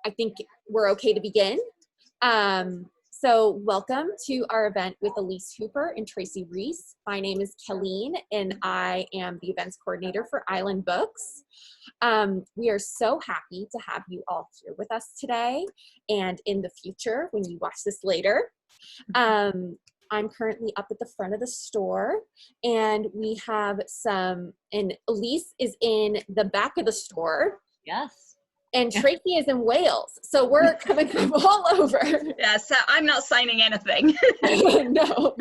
I think we're okay to begin. So welcome to our event with Elise Hooper and Tracy Rees. My name is Colleen and I am the events coordinator for Island Books. We are so happy to have you all here with us today and in the future when you watch this later. I'm currently up at the front of the store and we have and Elise is in the back of the store. Yes. And Tracy is in Wales. So we're coming from all over. Yeah, so I'm not signing anything. No.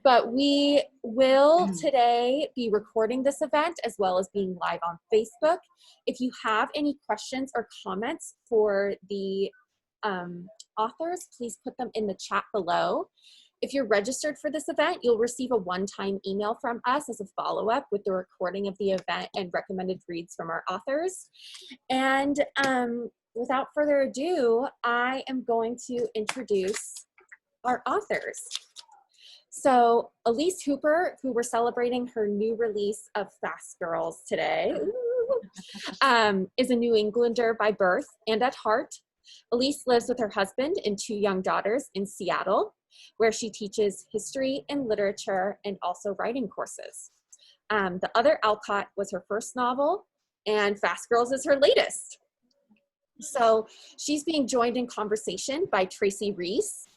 But we will today be recording this event as well as being live on Facebook. If you have any questions or comments for the authors, please put them in the chat below. If you're registered for this event, you'll receive a one-time email from us as a follow-up with the recording of the event and recommended reads from our authors. And without further ado, I am going to introduce our authors. So Elise Hooper, who we're celebrating her new release of Fast Girls today, is a New Englander by birth and at heart. Elise lives with her husband and 2 young daughters in Seattle, where she teaches history and literature and also writing courses. The Other Alcott was her first novel, and Fast Girls is her latest. So she's being joined in conversation by Tracy Rees.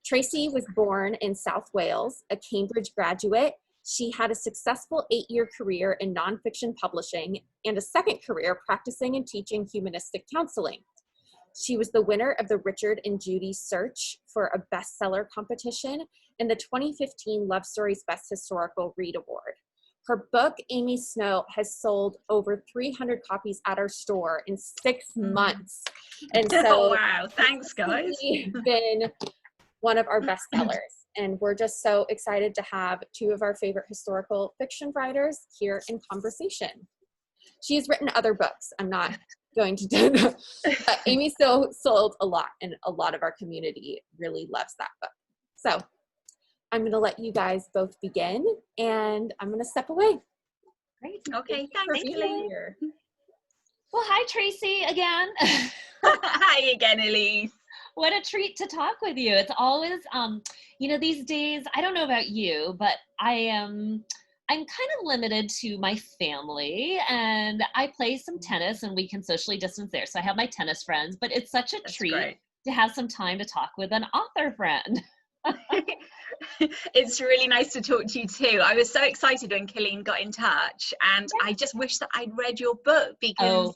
Tracy was born in South Wales, a Cambridge graduate. She had a successful 8-year career in nonfiction publishing and a second career practicing and teaching humanistic counseling. She was the winner of the Richard and Judy Search for a bestseller competition and the 2015 Love Stories Best Historical Read Award. Her book, Amy Snow, has sold over 300 copies at our store in 6 months. And so, oh, wow, thanks guys. It's been one of our bestsellers. And we're just so excited to have 2 of our favorite historical fiction writers here in conversation. She's written other books. I'm not going to do that. But Amy still sold a lot, and a lot of our community really loves that book. So I'm going to let you guys both begin, and I'm going to step away. Great. Okay, thanks, Elise. Well, hi, Tracy, again. Hi again, Elise. What a treat to talk with you. It's always, these days, I don't know about you, but I'm kind of limited to my family, and I play some tennis and we can socially distance there. So I have my tennis friends, but it's such a treat to have some time to talk with an author friend. It's really nice to talk to you too. I was so excited when Colleen got in touch, and I just wish that I'd read your book because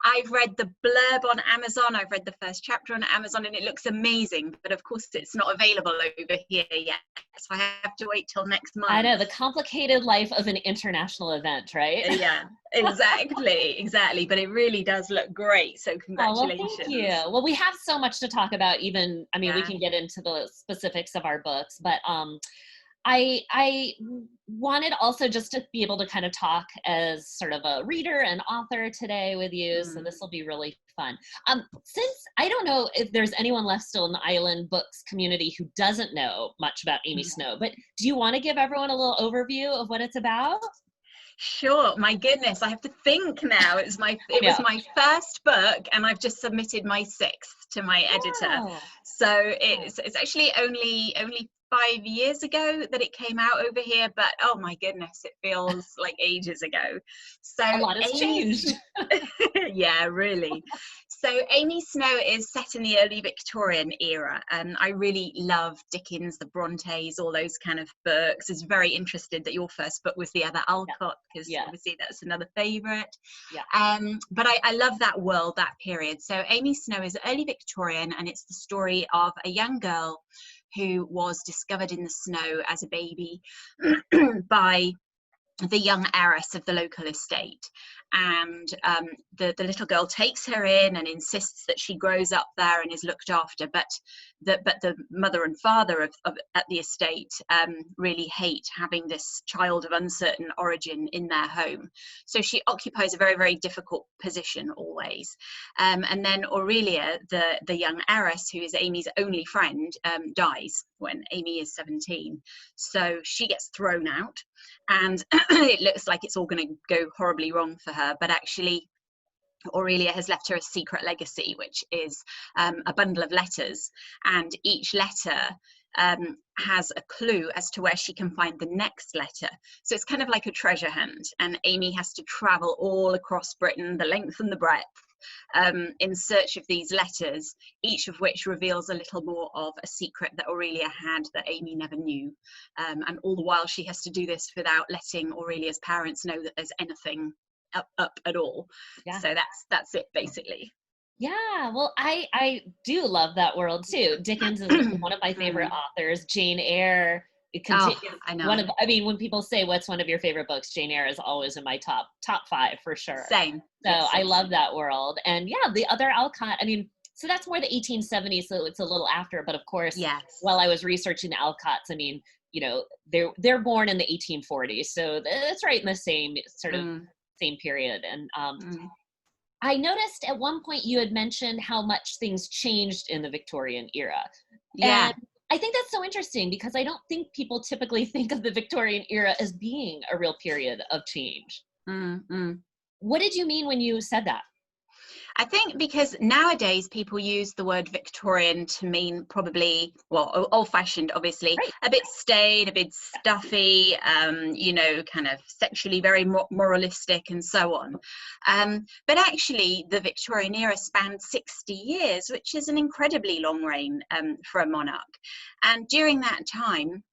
I've read the blurb on Amazon, I've read the first chapter on Amazon, and it looks amazing, but of course it's not available over here yet, so I have to wait till next month. I know, the complicated life of an international event, right? Yeah, exactly, but it really does look great, so congratulations. Well, thank you. Well, we have so much to talk about, we can get into the specifics of our books, but I wanted also just to be able to kind of talk as sort of a reader and author today with you, so this will be really fun. Since I don't know if there's anyone left still in the Island Books community who doesn't know much about Amy Snow, but do you want to give everyone a little overview of what it's about? Sure. My goodness, I have to think now. It was my first book, and I've just submitted my 6th to my editor. So it's actually only 5 years ago that it came out over here, but oh my goodness, it feels like ages ago. So a lot has changed. Yeah, really. So Amy Snow is set in the early Victorian era, and I really love Dickens, the Brontes, all those kind of books. I was very interested that your first book was The Other Alcott, because obviously that's another favourite. But I love that world, that period. So Amy Snow is early Victorian, and it's the story of a young girl who was discovered in the snow as a baby by the young heiress of the local estate, and the little girl takes her in and insists that she grows up there and is looked after, but the mother and father at the estate really hate having this child of uncertain origin in their home, so she occupies a very, very difficult position always. And then Aurelia, the young heiress, who is Amy's only friend, dies when Amy is 17, so she gets thrown out, and it looks like it's all going to go horribly wrong for her, but actually Aurelia has left her a secret legacy, which is a bundle of letters, and each letter has a clue as to where she can find the next letter. So it's kind of like a treasure hunt, and Amy has to travel all across Britain, the length and the breadth, in search of these letters, each of which reveals a little more of a secret that Aurelia had that Amy never knew. And all the while she has to do this without letting Aurelia's parents know that there's anything up at all. Yeah. So that's it basically. Yeah, well, I do love that world too. Dickens is one of my favorite authors. Jane Eyre, it continues. I know. I mean, when people say what's one of your favorite books, Jane Eyre is always in my top 5 for sure. Same. So yes, I love that world. And yeah, the Other Alcott, I mean, so that's more the 1870s, so it's a little after, but of course, yes. While I was researching the Alcotts, I mean, you know, they're born in the 1840s, so that's right in the same sort of same period. And I noticed at one point you had mentioned how much things changed in the Victorian era. Yeah. And I think that's so interesting because I don't think people typically think of the Victorian era as being a real period of change. What did you mean when you said that? I think because nowadays people use the word Victorian to mean probably, well, old-fashioned, obviously, right. A bit staid, a bit stuffy, you know, kind of sexually very moralistic and so on. But actually, the Victorian era spanned 60 years, which is an incredibly long reign for a monarch. And during that time,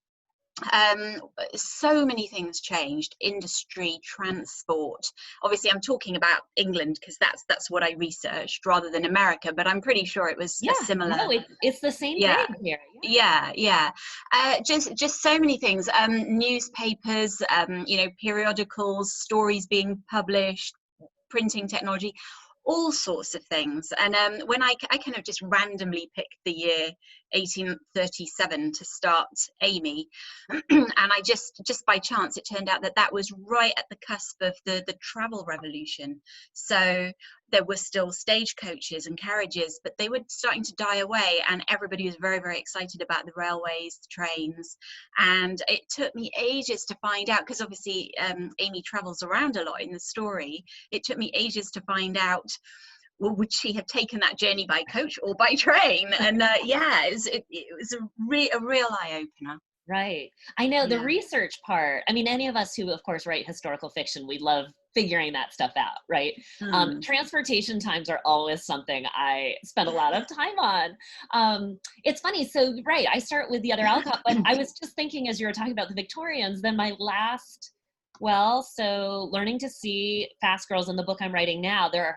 so many things changed: industry, transport. Obviously I'm talking about England because that's what I researched rather than America, but I'm pretty sure it was a similar. No, it's the same thing here. Just so many things, newspapers, you know, periodicals, stories being published, printing technology, all sorts of things. And when I kind of just randomly picked the year 1837 to start Amy, and I just by chance, it turned out that was right at the cusp of the travel revolution. So there were still stagecoaches and carriages, but they were starting to die away, and everybody was very, very excited about the railways, the trains. And it took me ages to find out, because obviously Amy travels around a lot in the story. It took me ages to find out, well, would she have taken that journey by coach or by train? And it was a real eye-opener. Right. I know the research part. I mean, any of us who, of course, write historical fiction, we love figuring that stuff out, right? Transportation times are always something I spend a lot of time on. It's funny. So, right, I start with the Other Alcott, but I was just thinking as you were talking about the Victorians, then my last, so Learning to See, Fast Girls, and the book I'm writing now, the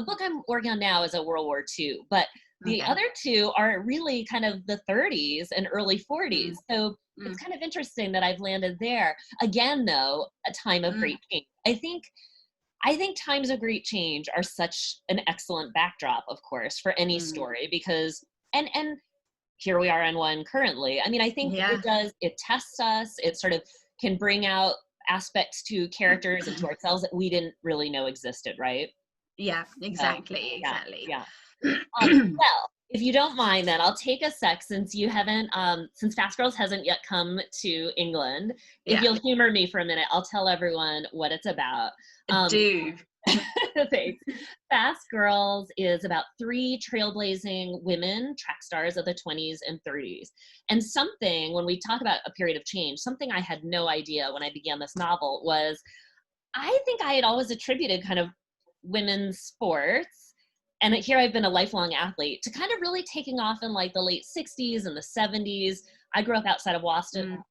book I'm working on now is a World War II, but the other two are really kind of the 30s and early 40s. So it's kind of interesting that I've landed there. Again, though, a time of great change. I think times of great change are such an excellent backdrop, of course, for any story, because, and here we are in one currently. I mean, I think it tests us. It sort of can bring out aspects to characters and to ourselves that we didn't really know existed, right? Yeah, exactly. Yeah. Well, if you don't mind, then I'll take a sec, since you haven't, since Fast Girls hasn't yet come to England. If you'll humor me for a minute, I'll tell everyone what it's about. Do. Thanks. Fast Girls is about 3 trailblazing women track stars of the 20s and 30s. And something, when we talk about a period of change, something I had no idea when I began this novel was, I think I had always attributed kind of women's sports, and here I've been a lifelong athlete, to kind of really taking off in like the late 60s and the 70s. I grew up outside of Boston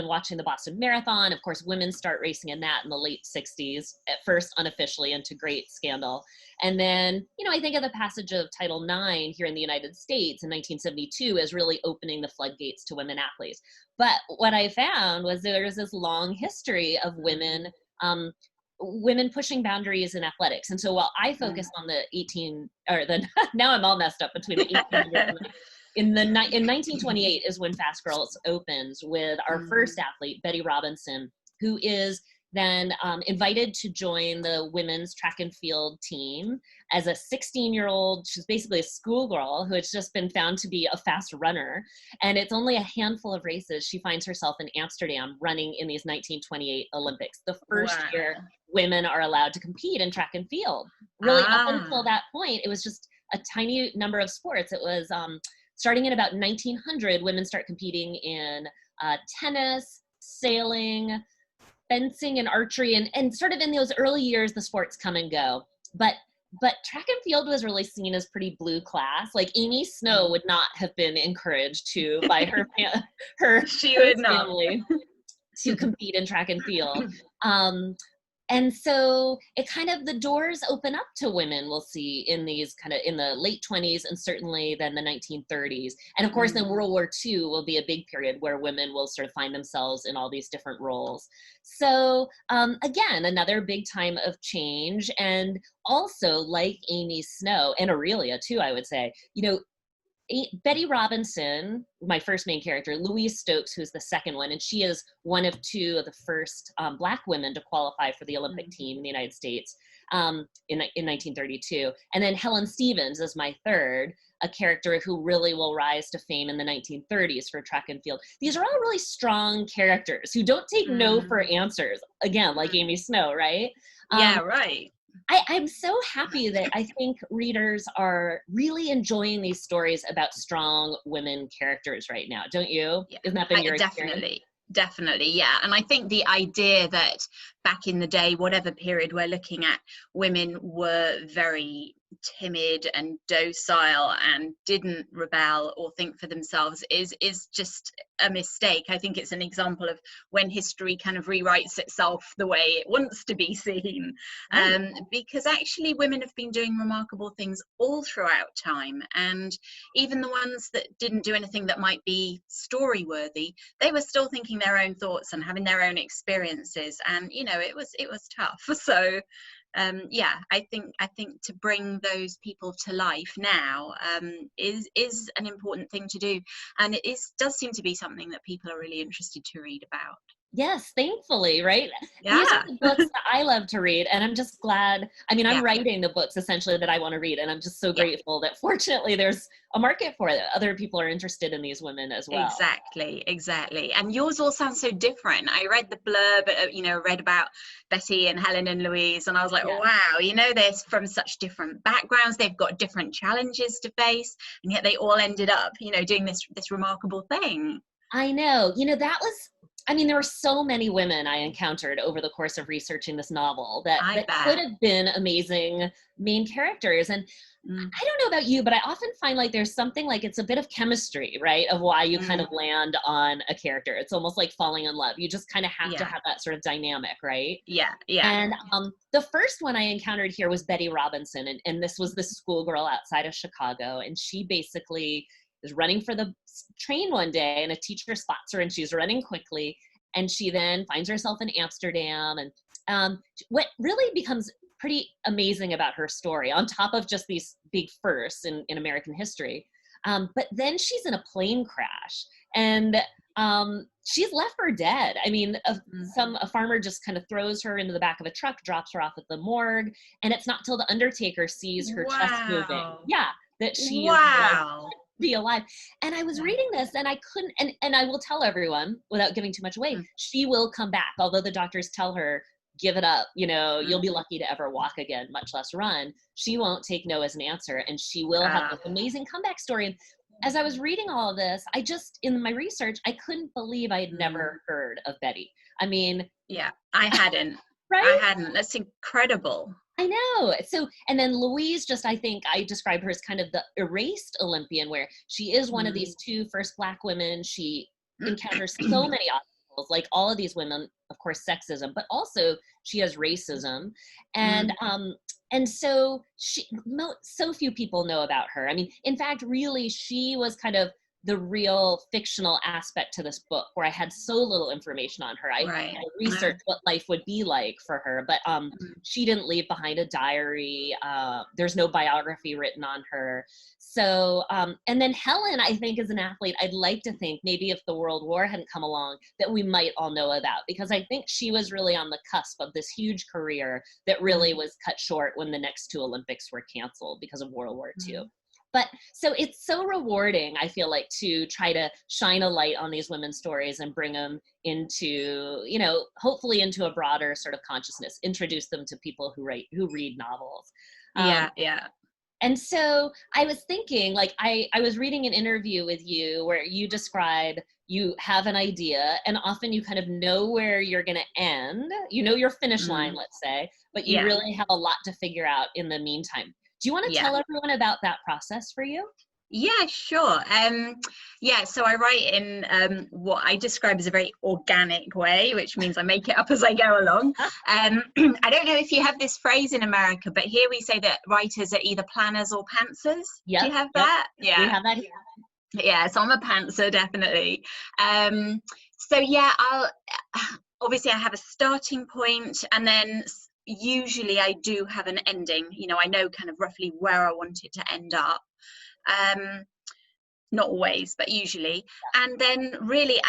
watching the Boston Marathon. Of course, women start racing in that in the late 60s, at first unofficially, into great scandal. And then, you know, I think of the passage of Title IX here in the United States in 1972 as really opening the floodgates to women athletes. But what I found was there's this long history of women pushing boundaries in athletics. And so while I focused on now I'm all messed up between the 1800s in 1928 is when Fast Girls opens with our first athlete, Betty Robinson, who is then invited to join the women's track and field team as a 16-year-old. She's basically a schoolgirl who has just been found to be a fast runner. And it's only a handful of races. She finds herself in Amsterdam running in these 1928 Olympics. The first year women are allowed to compete in track and field. Really, up until that point, it was just a tiny number of sports. It was starting in about 1900, women start competing in tennis, sailing, fencing, and archery, and sort of in those early years, the sports come and go. But track and field was really seen as pretty blue class. Like Amy Snow would not have been encouraged to by her family to compete in track and field. And so it kind of, the doors open up to women, we'll see, in these kind of in the late 20s and certainly then the 1930s. And of course, then World War II will be a big period where women will sort of find themselves in all these different roles. So again, another big time of change. And also, like Amy Snow and Aurelia too, I would say, you know, Betty Robinson, my first main character, Louise Stokes, who's the second one, and she is one of two of the first Black women to qualify for the Olympic team in the United States in 1932. And then Helen Stevens is my third, a character who really will rise to fame in the 1930s for track and field. These are all really strong characters who don't take no for answers, again, like Amy Snow, right? Yeah, right. I'm so happy that I think readers are really enjoying these stories about strong women characters right now, don't you? Yeah. Isn't that been your experience? Definitely, yeah. And I think the idea that back in the day, whatever period we're looking at, women were very timid and docile and didn't rebel or think for themselves is just a mistake. I think it's an example of when history kind of rewrites itself the way it wants to be seen, because actually women have been doing remarkable things all throughout time, and even the ones that didn't do anything that might be story worthy, they were still thinking their own thoughts and having their own experiences, and you know, it was tough. So yeah, I think to bring those people to life now is an important thing to do, and it does seem to be something that people are really interested to read about. Yes, thankfully, right? Yeah. These are the books that I love to read, and I'm just glad. I mean, I'm writing the books essentially that I want to read, and I'm just so grateful that fortunately there's a market for it. Other people are interested in these women as well. Exactly. And yours all sounds so different. I read the blurb, you know, read about Betty and Helen and Louise, and I was like, wow, you know, they're from such different backgrounds. They've got different challenges to face, and yet they all ended up, you know, doing this remarkable thing. I know. You know, that was, I mean, there were so many women I encountered over the course of researching this novel that could have been amazing main characters. And I don't know about you, but I often find like there's something like it's a bit of chemistry, right? Of why you kind of land on a character. It's almost like falling in love. You just kind of have to have that sort of dynamic, right? Yeah. And the first one I encountered here was Betty Robinson. And this was the schoolgirl outside of Chicago. And she basically is running for the train one day, and a teacher spots her and she's running quickly, and she then finds herself in Amsterdam. And what really becomes pretty amazing about her story, on top of just these big firsts in American history, but then she's in a plane crash, and she's left for dead. I mean, a farmer just kind of throws her into the back of a truck, drops her off at the morgue, and it's not till the undertaker sees her chest moving, that she is be alive. And I was reading this and I couldn't, and I will tell everyone without giving too much away, she will come back, although the doctors tell her, give it up, you know, you'll be lucky to ever walk again, much less run. She won't take no as an answer, and she will have this amazing comeback story. And as I was reading all of this, I just, in my research, I couldn't believe I had never heard of Betty. I mean, I hadn't. Right? I hadn't. That's incredible. I know. So, and then Louise, just, I think I describe her as kind of the erased Olympian, where she is one of these two first Black women. She encounters so many obstacles, like all of these women, of course, sexism, but also she has racism. And, and so so few people know about her. I mean, in fact, really, she was kind of the real fictional aspect to this book, where I had so little information on her. I researched what life would be like for her, but she didn't leave behind a diary. There's no biography written on her. So, and then Helen, I think, is an athlete I'd like to think maybe if the World War hadn't come along that we might all know about, because I think she was really on the cusp of this huge career that really was cut short when the next 2 Olympics were canceled because of World War II. But so it's so rewarding, I feel like, to try to shine a light on these women's stories and bring them into, you know, hopefully into a broader sort of consciousness, introduce them to people who read novels. And so I was thinking, like, I was reading an interview with you where you describe you have an idea and often you kind of know where you're going to end, you know, your finish line, let's say, but you really have a lot to figure out in the meantime. Do you want to tell everyone about that process for you? Yeah, sure. So I write in what I describe as a very organic way, which means I make it up as I go along. I don't know if you have this phrase in America, but here we say that writers are either planners or pantsers. Do you have that? Yeah, we have that here. Yeah, so I'm a pantser, definitely. I'll obviously I have a starting point, and then usually I do have an ending. You know, I know kind of roughly where I want it to end up. Not always, but usually. And then really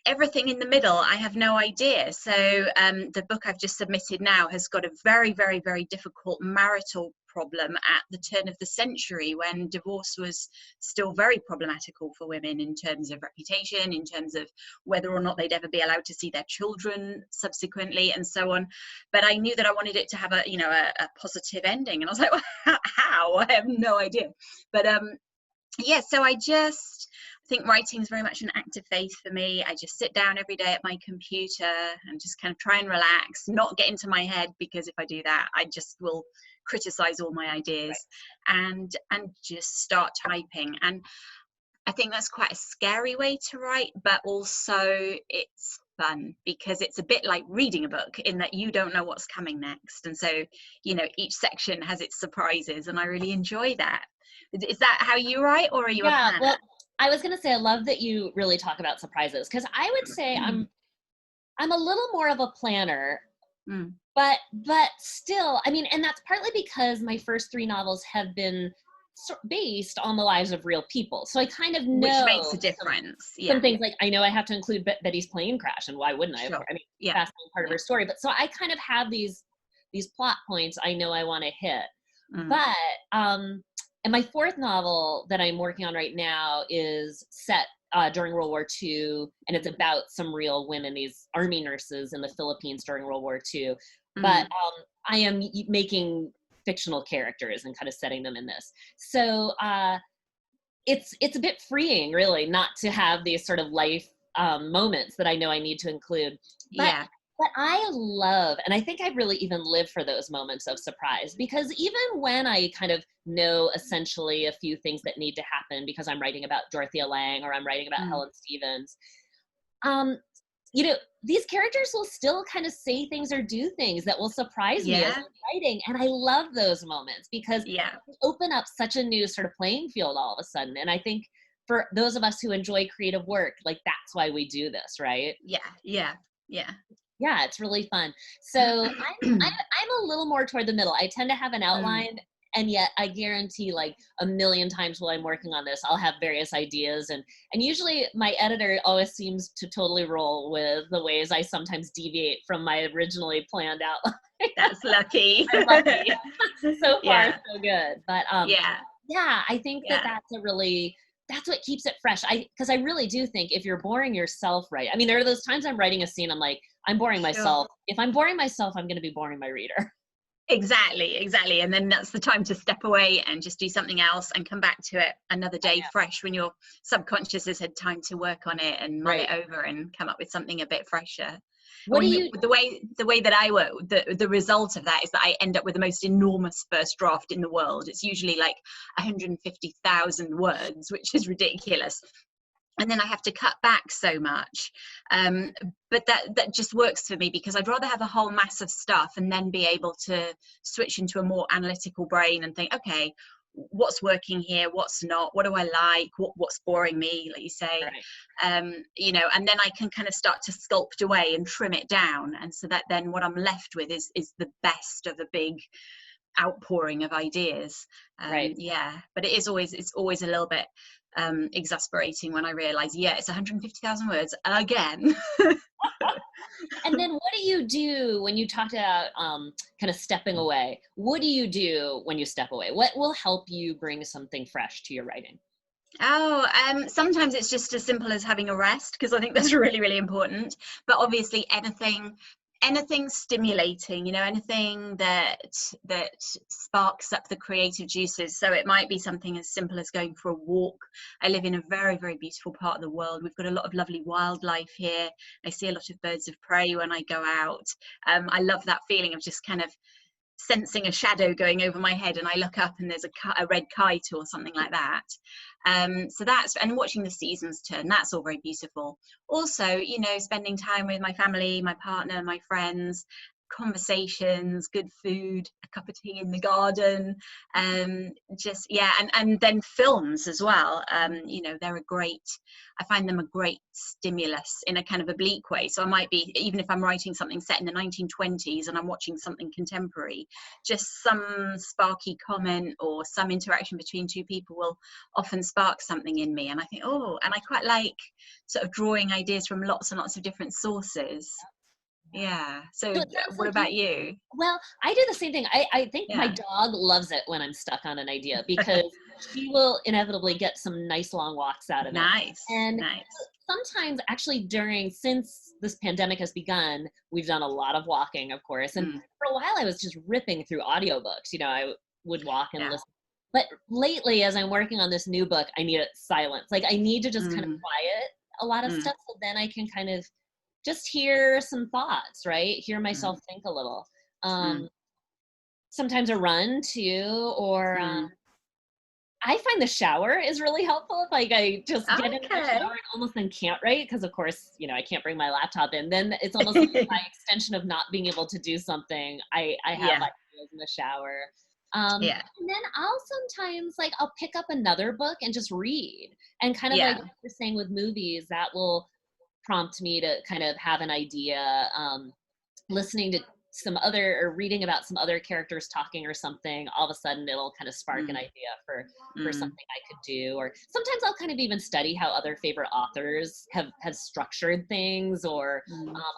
everything in the middle, I have no idea. So the book I've just submitted now has got a very, very, very difficult marital problem at the turn of the century, when divorce was still very problematical for women in terms of reputation, in terms of whether or not they'd ever be allowed to see their children subsequently, and so on. But I knew that I wanted it to have a positive ending, and I was like, well, how? I have no idea. But so I think writing is very much an act of faith for me. I just sit down every day at my computer and just kind of try and relax, not get into my head, because if I do that, I just will criticize all my ideas, and just start typing. And I think that's quite a scary way to write, but also it's fun, because it's a bit like reading a book in that you don't know what's coming next. And so, you know, each section has its surprises, and I really enjoy that. Is that how you write, or are you a planner? Well, I was going to say, I love that you really talk about surprises, because I would say I'm a little more of a planner, but still, I mean, and that's partly because my first 3 novels have been based on the lives of real people. So I kind of know. Which makes a difference. Some things, like, I know I have to include Betty's plane crash, and why wouldn't I? Sure. I mean, fascinating part of her story. But so I kind of have these plot points I know I want to hit. But, and my 4th novel that I'm working on right now is set during World War II, and it's about some real women, these army nurses in the Philippines during World War II. But I am making fictional characters and kind of setting them in this. So it's a bit freeing, really, not to have these sort of life moments that I know I need to include. But I love, and I think I really even live for those moments of surprise, because even when I kind of know essentially a few things that need to happen because I'm writing about Dorothea Lange or I'm writing about Helen Stevens, you know, these characters will still kind of say things or do things that will surprise me as I'm writing. And I love those moments, because they open up such a new sort of playing field all of a sudden. And I think for those of us who enjoy creative work, like, that's why we do this, right? Yeah, it's really fun. So I'm a little more toward the middle. I tend to have an outline, and yet I guarantee, like, a million times while I'm working on this, I'll have various ideas, and usually my editor always seems to totally roll with the ways I sometimes deviate from my originally planned outline. That's lucky. I'm lucky. So far, so good. But I think that's what keeps it fresh. Because I really do think if you're boring yourself, right? I mean, there are those times I'm writing a scene, I'm like, I'm boring myself. If I'm boring myself, I'm going to be boring my reader. Exactly. And then that's the time to step away and just do something else and come back to it another day fresh, when your subconscious has had time to work on it and mull it over and come up with something a bit fresher. The way that I work, the result of that is that I end up with the most enormous first draft in the world. It's usually like 150,000 words, which is ridiculous. And then I have to cut back so much. But that just works for me, because I'd rather have a whole mass of stuff and then be able to switch into a more analytical brain and think, okay, what's working here, what's not, what do I like, what's boring me, like you say. Right. You know, and then I can kind of start to sculpt away and trim it down, and so that then what I'm left with is the best of a big outpouring of ideas. Right. Yeah, but it's always a little bit exasperating when I realize, yeah, it's 150,000 words again. And then what do you do when you talked about kind of stepping away? What do you do when you step away? What will help you bring something fresh to your writing? Sometimes it's just as simple as having a rest, because I think that's really, really important. But obviously anything stimulating, you know, anything that sparks up the creative juices. So it might be something as simple as going for a walk. I live in a very, very beautiful part of the world. We've got a lot of lovely wildlife here. I see a lot of birds of prey when I go out. I love that feeling of just kind of sensing a shadow going over my head, and I look up and there's a red kite or something like that. So that's, and watching the seasons turn, that's all very beautiful. Also, you know, spending time with my family, my partner, my friends, conversations, good food, a cup of tea in the garden, just, yeah, and then films as well. You know, I find them a great stimulus in a kind of oblique way. So I might be, even if I'm writing something set in the 1920s and I'm watching something contemporary, just some sparky comment or some interaction between two people will often spark something in me, and I think, oh, and I quite like sort of drawing ideas from lots and lots of different sources. Yeah. So So it sounds what like about you? well, I do the same thing. I think my Yeah. dog loves it when I'm stuck on an idea, because she will inevitably get some nice long walks out of it. Nice. And Nice. sometimes actually since this pandemic has begun, we've done a lot of walking, of course. And for a while I was just ripping through audiobooks. You know, I would walk and Yeah. listen. But lately, as I'm working on this new book, I need silence. Like, I need to just kind of quiet a lot of stuff, so then I can kind of just hear some thoughts, right? Hear myself think a little. Sometimes a run too, or I find the shower is really helpful. Like, I just get into the shower and almost then can't write, because of course, you know, I can't bring my laptop in. Then it's almost like my extension of not being able to do something. I have ideas in the shower. And then I'll sometimes, like, I'll pick up another book and just read. And kind of like you're saying with movies, that will prompt me to kind of have an idea, listening to some other, or reading about some other characters talking or something, all of a sudden it'll kind of spark an idea for something I could do. Or sometimes I'll kind of even study how other favorite authors have structured things, or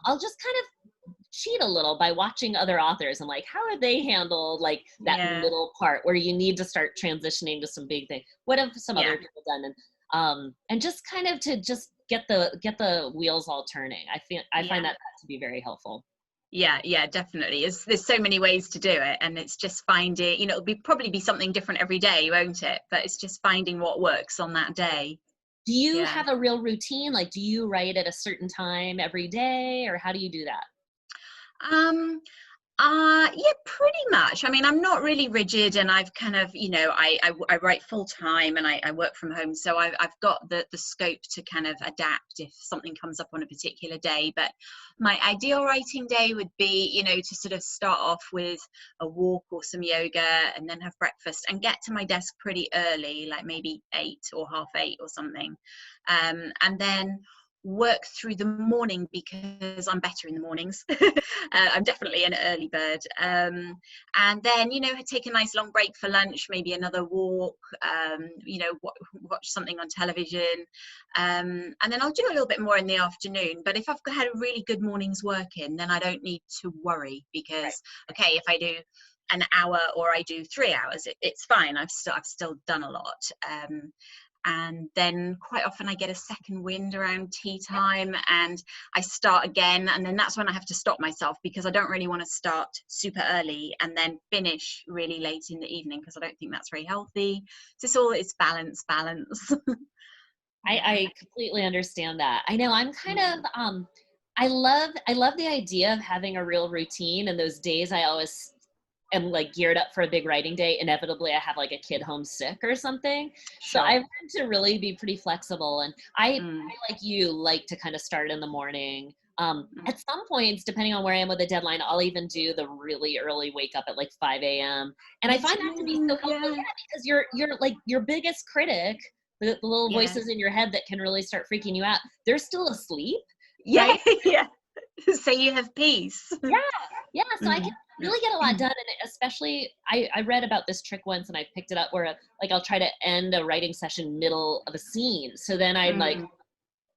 I'll just kind of cheat a little by watching other authors and like, how have they handled like that little part where you need to start transitioning to some big thing? What have some other people done? And just kind of to just get the wheels all turning. I find that to be very helpful. Yeah, definitely. There's so many ways to do it, and it's just finding, you know, it'll probably be something different every day, won't it? But it's just finding what works on that day. Do you have a real routine? Like, do you write at a certain time every day, or how do you do that? Yeah, pretty much. I mean, I'm not really rigid, and I've kind of, you know, I write full time, and I work from home, so I've got the scope to kind of adapt if something comes up on a particular day. But my ideal writing day would be, you know, to sort of start off with a walk or some yoga, and then have breakfast and get to my desk pretty early, like maybe 8 or half 8 or something, and then work through the morning, because I'm better in the mornings. I'm definitely an early bird, and then, you know, take a nice long break for lunch, maybe another walk, you know, watch something on television, and then I'll do a little bit more in the afternoon. But if I've had a really good morning's work in, then I don't need to worry, because okay, if I do an hour or I do 3 hours, it's fine. I've still done a lot. And then quite often I get a second wind around tea time, and I start again, and then that's when I have to stop myself, because I don't really want to start super early and then finish really late in the evening, because I don't think that's very healthy. So it's balance. I completely understand that. I know I'm kind of I love the idea of having a real routine, and those days I always am like geared up for a big writing day. Inevitably I have like a kid home sick or something. So I've learned to really be pretty flexible, and I like you, like to kind of start in the morning. At some points, depending on where I am with the deadline, I'll even do the really early wake up at like 5 a.m. And I find that to be so helpful, because you're like your biggest critic, the little voices in your head that can really start freaking you out, they're still asleep. Yeah, right? yeah. So you have peace. Yeah. So I can really get a lot done, and especially I read about this trick once, and I picked it up where like I'll try to end a writing session middle of a scene, so then I like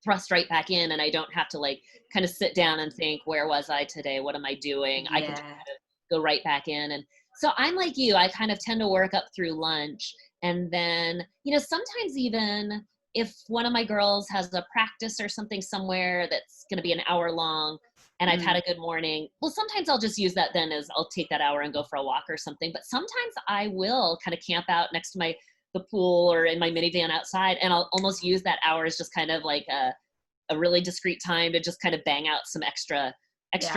thrust right back in, and I don't have to like kind of sit down and think, where was I today? What am I doing? I can just kind of go right back in. And so I'm like you, I kind of tend to work up through lunch, and then, you know, sometimes even if one of my girls has a practice or something somewhere that's going to be an hour long, and I've had a good morning, well, sometimes I'll just use that then as I'll take that hour and go for a walk or something. But sometimes I will kind of camp out next to the pool or in my minivan outside, and I'll almost use that hour as just kind of like a really discrete time to just kind of bang out some extra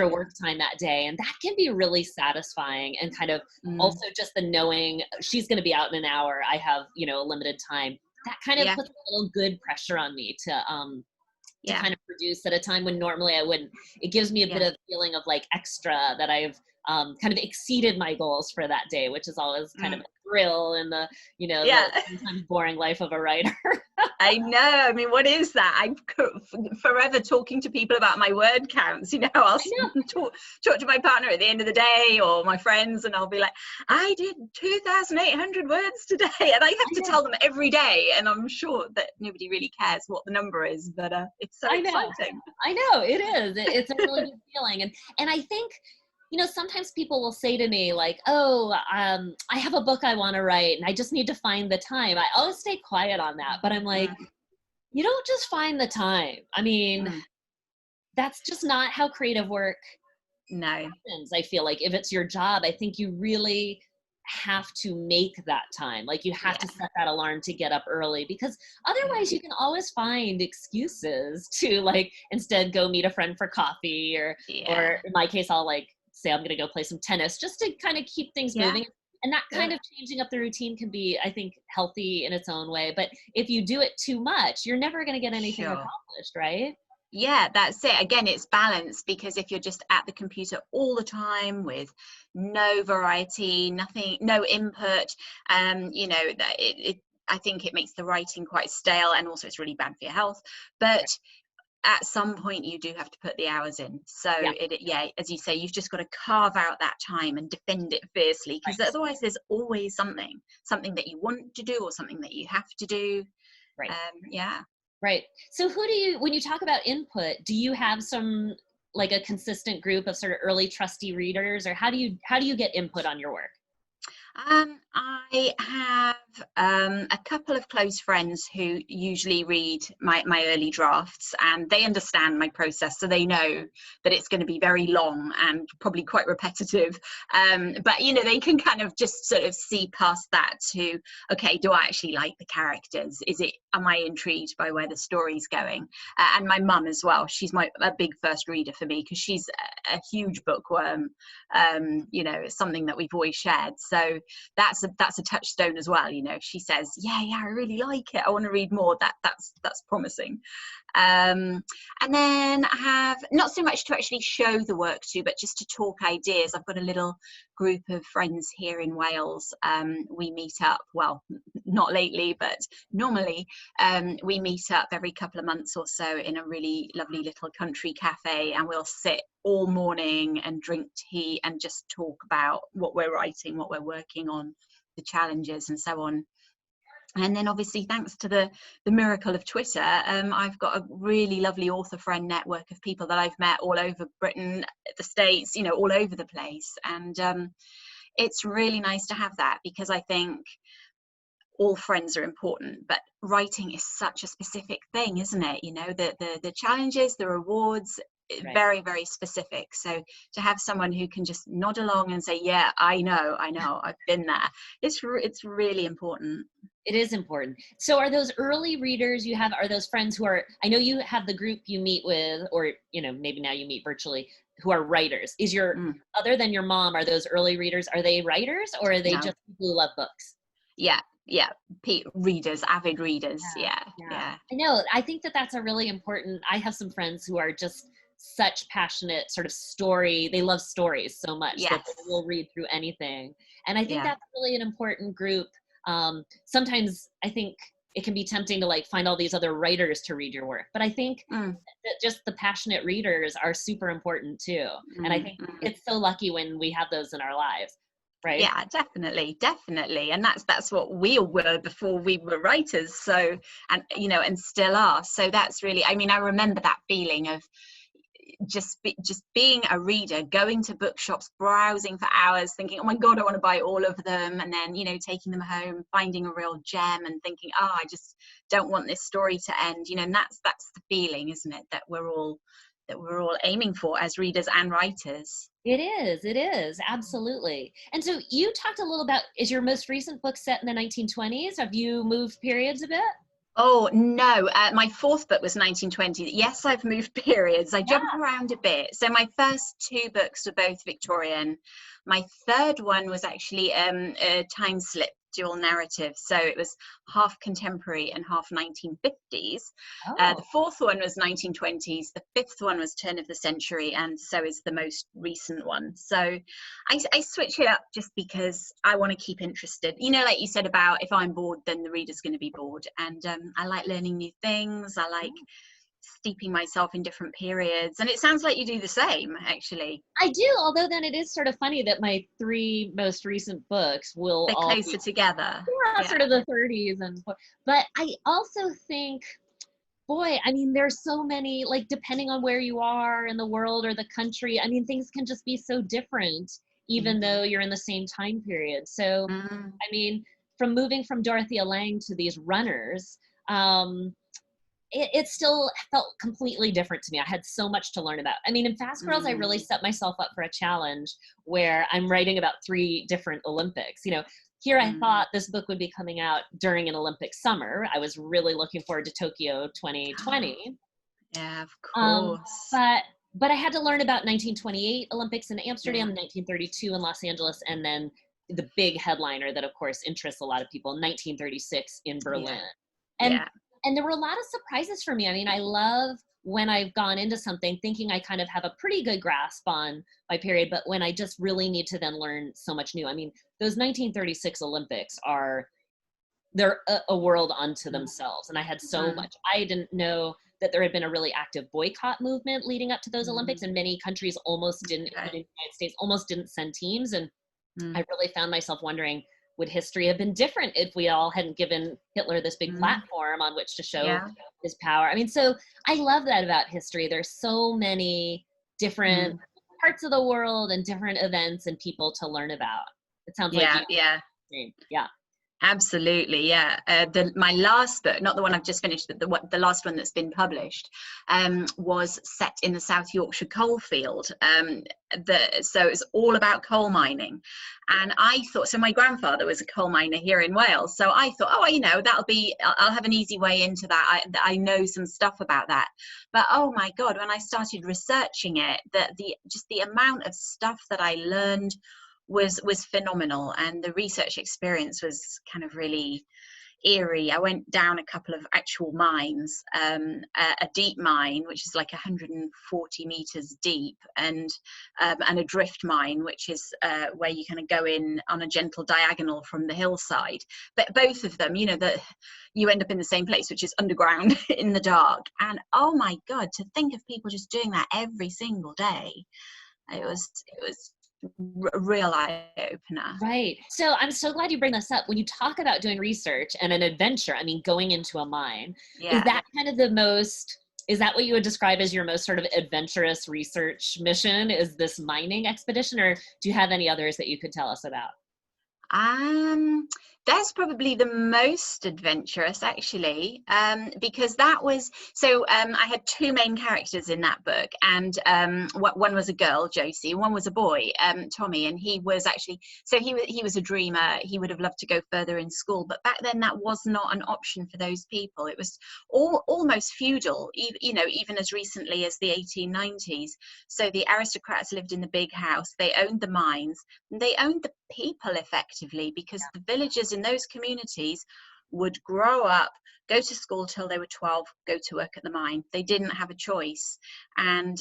work time that day. And that can be really satisfying, and kind of also just the knowing she's going to be out in an hour, I have, you know, a limited time. That kind of puts a little good pressure on me to kind of produce at a time when normally I wouldn't. It gives me a bit of feeling of like extra, that I've kind of exceeded my goals for that day, which is always kind of a thrill in the, you know, the sometimes boring life of a writer. I know. I mean, what is that? I'm forever talking to people about my word counts. You know, I'll talk to my partner at the end of the day, or my friends, and I'll be like, I did 2,800 words today. And I have to tell them every day. And I'm sure that nobody really cares what the number is, but it's so exciting. I know, it is. It's a really good feeling. And I think, you know, sometimes people will say to me like, oh, I have a book I want to write, and I just need to find the time. I always stay quiet on that, but I'm like, you don't just find the time. I mean, that's just not how creative work happens. I feel like if it's your job, I think you really have to make that time. Like, you have to set that alarm to get up early, because otherwise you can always find excuses to like instead go meet a friend for coffee, or in my case, I'll like say I'm going to go play some tennis just to kind of keep things moving. And that kind of changing up the routine can be, I think, healthy in its own way. But if you do it too much, you're never going to get anything accomplished, right? Yeah, that's it. Again, it's balance, because if you're just at the computer all the time with no variety, nothing, no input, you know, that I think it makes the writing quite stale, and also it's really bad for your health. But at some point you do have to put the hours in. So as you say, you've just got to carve out that time and defend it fiercely, because otherwise there's always something that you want to do, or something that you have to do. Right. So when you talk about input, do you have some, like a consistent group of sort of early trusty readers, or how do you get input on your work? I have a couple of close friends who usually read my early drafts, and they understand my process, so they know that it's going to be very long and probably quite repetitive. But, you know, they can kind of just sort of see past that to, okay, do I actually like the characters? Am I intrigued by where the story's going? And my mum as well. She's a big first reader for me, because she's a huge bookworm. You know, it's something that we've always shared. So that's a touchstone as well. You know, she says, yeah, I really like it, I want to read more. That's promising. And then I have not so much to actually show the work to, but just to talk ideas. I've got a little group of friends here in Wales. We meet up, well, not lately, but normally we meet up every couple of months or so in a really lovely little country cafe, and we'll sit all morning and drink tea and just talk about what we're writing, what we're working on, the challenges, and so on. And then obviously, thanks to the miracle of Twitter, I've got a really lovely author friend network of people that I've met all over Britain, the States, you know, all over the place. And it's really nice to have that, because I think all friends are important, but writing is such a specific thing, isn't it? You know, the challenges, the rewards, very, very specific. So to have someone who can just nod along and say, yeah, I know, I've been there, it's really important. It is important. So are those early readers you have, are those friends who are, I know you have the group you meet with, or, you know, maybe now you meet virtually, who are writers. Is other than your mom, are those early readers, are they writers, or are they just people who love books? Yeah, readers, avid readers. Yeah. I know. I think that's a really important, I have some friends who are just such passionate sort of story. They love stories so much Yes. that they will read through anything. And I think Yeah. that's really an important group. Sometimes I think it can be tempting to like find all these other writers to read your work, but I think that just the passionate readers are super important too. And I think it's so lucky when we have those in our lives. Right. Yeah, definitely. And that's what we all were before we were writers. So, and and still are. So that's really, I mean, I remember that feeling of just being a reader, going to bookshops, browsing for hours, thinking, oh my God, I want to buy all of them, and then taking them home, finding a real gem, and thinking, oh, I just don't want this story to end. And that's the feeling, isn't it, that we're all aiming for as readers and writers. It is absolutely. And so you talked a little about, is your most recent book set in the 1920s? Have you moved periods a bit? Oh no, my fourth book was 1920. Yes, I've moved periods. I jump around a bit. So my first two books were both Victorian. My third one was actually a time slip dual narrative. So it was half contemporary and half 1950s. The fourth one was 1920s. The fifth one was turn of the century, and so is the most recent one. So I switch it up just because I want to keep interested. Like you said about, if I'm bored, then the reader's going to be bored. And I like learning new things. I like steeping myself in different periods, and it sounds like you do the same. Actually, I do, although then it is sort of funny that my three most recent books will they're all closer together. Sort of the 30s, but I also think, boy, I mean, there's so many, like, depending on where you are in the world or the country, I mean, things can just be so different even though you're in the same time period. So I mean, from moving from Dorothea Lange to these runners, it still felt completely different to me. I had so much to learn about. I mean, in Fast Girls, I really set myself up for a challenge where I'm writing about 3 different Olympics. Here I thought this book would be coming out during an Olympic summer. I was really looking forward to Tokyo 2020. Yeah, of course. But I had to learn about 1928 Olympics in Amsterdam, 1932 in Los Angeles, and then the big headliner that, of course, interests a lot of people, 1936 in Berlin. And there were a lot of surprises for me. I mean, I love when I've gone into something thinking I kind of have a pretty good grasp on my period, but when I just really need to then learn so much new. I mean, those 1936 Olympics they're a world unto themselves. And I had so much. I didn't know that there had been a really active boycott movement leading up to those Olympics, and many countries almost didn't, even the United States almost didn't send teams. And I really found myself wondering, would history have been different if we all hadn't given Hitler this big platform on which to show his power? I mean, so I love that about history. There's so many different parts of the world and different events and people to learn about. It sounds like yeah. Absolutely, yeah. My last book, not the one I've just finished, but the last one that's been published, was set in the South Yorkshire coalfield. So it's all about coal mining. And I thought, so my grandfather was a coal miner here in Wales. So I thought, I'll have an easy way into that. I know some stuff about that. But oh my God, when I started researching it, the amount of stuff that I learned was phenomenal, and the research experience was kind of really eerie. I went down a couple of actual mines, a deep mine which is like 140 meters deep, and a drift mine which is where you kind of go in on a gentle diagonal from the hillside. But both of them, that you end up in the same place, which is underground in the dark. And oh my God, to think of people just doing that every single day, it was a real eye-opener. Right. So I'm so glad you bring this up. When you talk about doing research and an adventure, I mean, going into a mine, is that kind of is that what you would describe as your most sort of adventurous research mission, is this mining expedition, or do you have any others that you could tell us about? That's probably the most adventurous, actually, because that was, I had 2 main characters in that book, and one was a girl, Josie, and one was a boy, Tommy, and he was actually, he was a dreamer. He would have loved to go further in school, but back then that was not an option for those people. It was almost feudal, even as recently as the 1890s. So the aristocrats lived in the big house, they owned the mines, and they owned the people effectively, because the villagers in those communities would grow up, go to school till they were 12, go to work at the mine. They didn't have a choice, and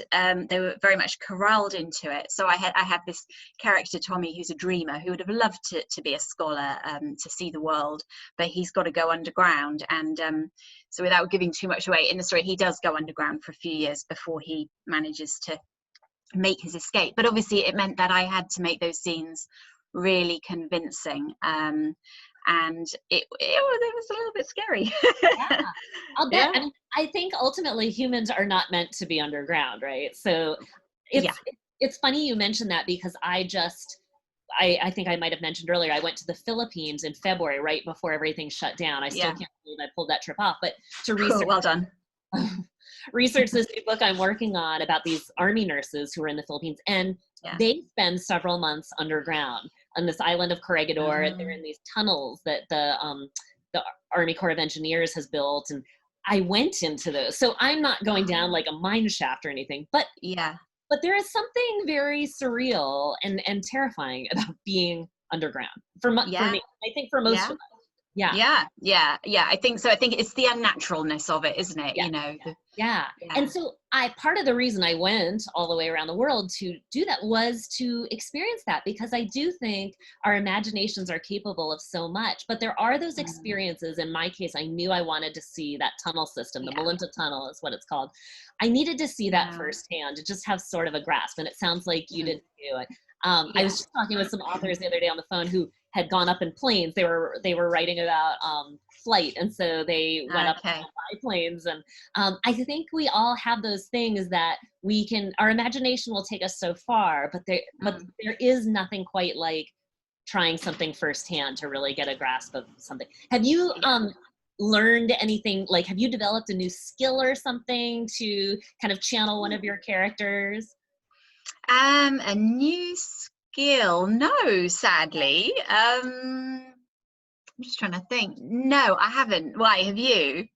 they were very much corralled into it. So I have this character, Tommy, who's a dreamer, who would have loved to be a scholar, to see the world, but he's got to go underground. And so without giving too much away in the story, he does go underground for a few years before he manages to make his escape. But obviously it meant that I had to make those scenes really convincing, and it was a little bit scary. Yeah, I'll bet. Yeah. I mean, I think ultimately humans are not meant to be underground, right? So it's funny you mentioned that, because I think I might have mentioned earlier, I went to the Philippines in February, right before everything shut down. I still can't believe I pulled that trip off, but to research, Cool, well done. research this new book I'm working on about these army nurses who are in the Philippines, and they spend several months underground on this island of Corregidor. They're in these tunnels that the Army Corps of Engineers has built, and I went into those. So I'm not going down like a mine shaft or anything, but there is something very surreal and terrifying about being underground for me. I think for most of us. Yeah. I think so. I think it's the unnaturalness of it, isn't it? And so part of the reason I went all the way around the world to do that was to experience that, because I do think our imaginations are capable of so much, but there are those experiences. In my case, I knew I wanted to see that tunnel system. The Melinta Tunnel is what it's called. I needed to see that firsthand to just have sort of a grasp, and it sounds like you did too. I was just talking with some authors the other day on the phone who had gone up in planes. They were writing about flight, and so they went up by planes. And I think we all have those things that our imagination will take us so far, but there is nothing quite like trying something firsthand to really get a grasp of something. Have you learned anything, like have you developed a new skill or something to kind of channel one of your characters? A new skill? No, sadly. I'm just trying to think. No, I haven't. Why, have you?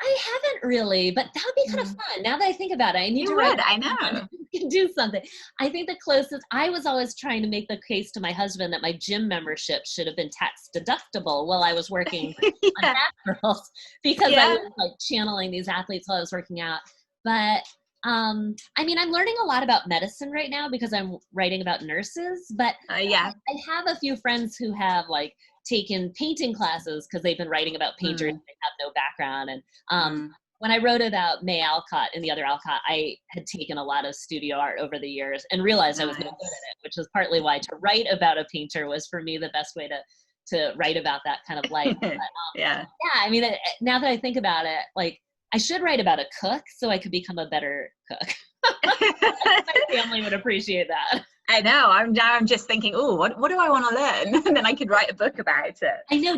I haven't really, but that would be kind of fun. Now that I think about it, I need to write. I know. Do something. I think the closest, I was always trying to make the case to my husband that my gym membership should have been tax deductible while I was working on Naturals, because I was like channeling these athletes while I was working out. But I mean, I'm learning a lot about medicine right now because I'm writing about nurses, but I have a few friends who have like taken painting classes because they've been writing about painters and they have no background. And when I wrote about May Alcott in the Other Alcott, I had taken a lot of studio art over the years and realized I was no good at it, which was partly why to write about a painter was for me the best way to write about that kind of life. But, I mean, now that I think about it, like, I should write about a cook so I could become a better cook. My family would appreciate that. I know. I'm just thinking, oh, what do I want to learn? And then I could write a book about it. I know.